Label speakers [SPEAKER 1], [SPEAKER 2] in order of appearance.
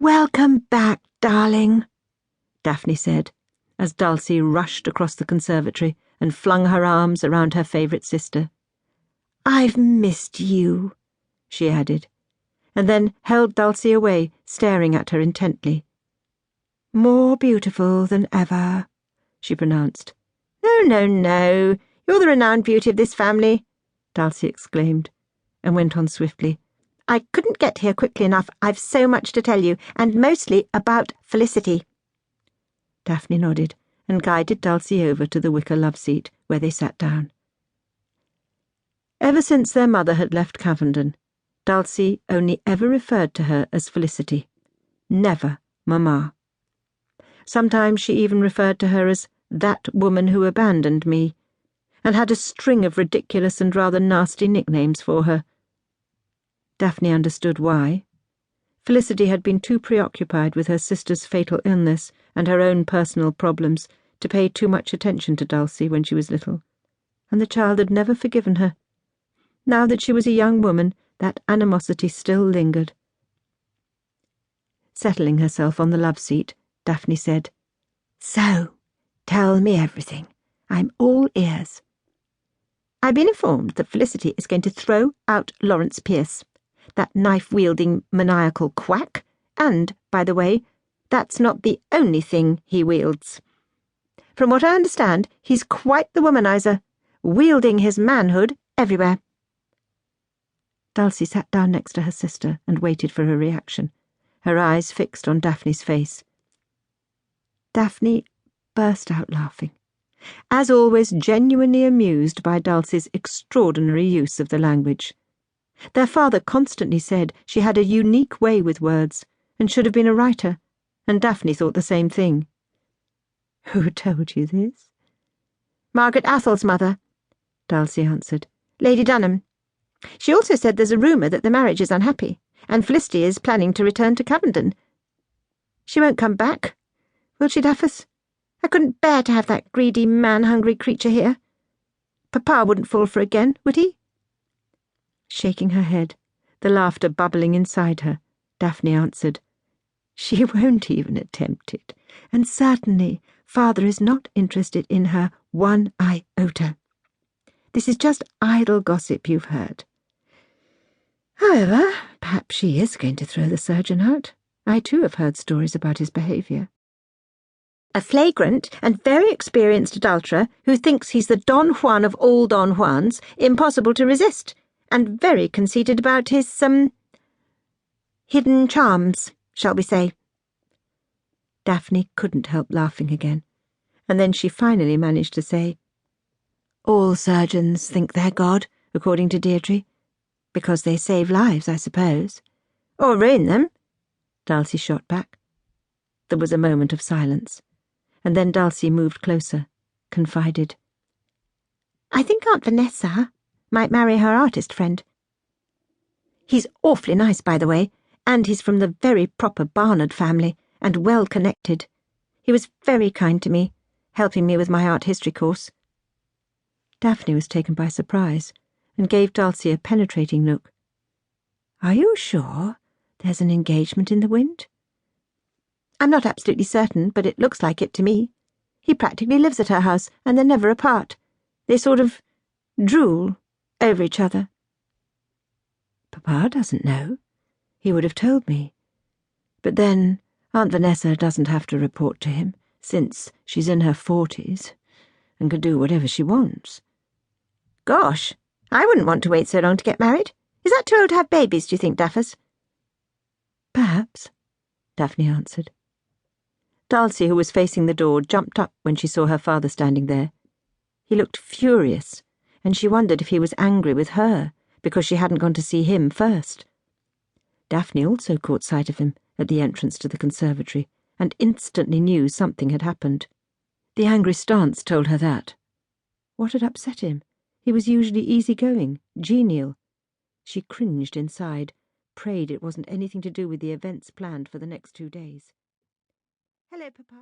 [SPEAKER 1] "Welcome back, darling," Daphne said, as Dulcie rushed across the conservatory and flung her arms around her favourite sister. "I've missed you," she added, and then held Dulcie away, staring at her intently. "More beautiful than ever," she pronounced. "No, no, no. You're the renowned beauty of this family," Dulcie exclaimed, and went on swiftly. "I couldn't get here quickly enough. I've so much to tell you, and mostly about Felicity." Daphne nodded and guided Dulcie over to the wicker love-seat, where they sat down. Ever since their mother had left Cavendon, Dulcie only ever referred to her as Felicity, never Mamma. Sometimes she even referred to her as that woman who abandoned me, and had a string of ridiculous and rather nasty nicknames for her. Daphne understood why. Felicity had been too preoccupied with her sister's fatal illness and her own personal problems to pay too much attention to Dulcie when she was little, and the child had never forgiven her. Now that she was a young woman, that animosity still lingered. Settling herself on the love-seat, Daphne said, "So, tell me everything. I'm all ears." "I've been informed that Felicity is going to throw out Lawrence Pierce, that knife-wielding maniacal quack, and, by the way, that's not the only thing he wields. From what I understand, he's quite the womanizer, wielding his manhood everywhere." Dulcie sat down next to her sister and waited for her reaction, her eyes fixed on Daphne's face. Daphne burst out laughing, as always genuinely amused by Dulcie's extraordinary use of the language. Their father constantly said she had a unique way with words and should have been a writer, and Daphne thought the same thing. "Who told you this?" "Margaret Athol's mother," Dulcie answered. "Lady Dunham. She also said there's a rumour that the marriage is unhappy, and Felicity is planning to return to Cavendon. She won't come back, will she, Daffus? I couldn't bear to have that greedy, man-hungry creature here. Papa wouldn't fall for again, would he?" Shaking her head, the laughter bubbling inside her, Daphne answered, "She won't even attempt it, and certainly father is not interested in her 1 iota. This is just idle gossip you've heard. However, perhaps she is going to throw the surgeon out. I too have heard stories about his behaviour. A flagrant and very experienced adulterer who thinks he's the Don Juan of all Don Juans, impossible to resist, and very conceited about his, hidden charms, shall we say." Daphne couldn't help laughing again, and then she finally managed to say, "All surgeons think they're God, according to Deirdre, because they save lives, I suppose." "Or ruin them," Dulcie shot back. There was a moment of silence, and then Dulcie moved closer, confided, "I think Aunt Vanessa might marry her artist friend. He's awfully nice, by the way, and he's from the very proper Barnard family, and well connected. He was very kind to me, helping me with my art history course." Daphne was taken by surprise, and gave Dulcie a penetrating look. "Are you sure there's an engagement in the wind?" "I'm not absolutely certain, but it looks like it to me. He practically lives at her house, and they're never apart. They sort of drool over each other." "Papa doesn't know. He would have told me. But then Aunt Vanessa doesn't have to report to him, since she's in her 40s, and can do whatever she wants." "Gosh, I wouldn't want to wait so long to get married. Is that too old to have babies, do you think, Daffus?" "Perhaps," Daphne answered. Dulcie, who was facing the door, jumped up when she saw her father standing there. He looked furious, and she wondered if he was angry with her because she hadn't gone to see him first. Daphne also caught sight of him at the entrance to the conservatory, and instantly knew something had happened. The angry stance told her that. What had upset him? He was usually easy-going, genial. She cringed inside, prayed it wasn't anything to do with the events planned for the next 2 days. "Hello, Papa."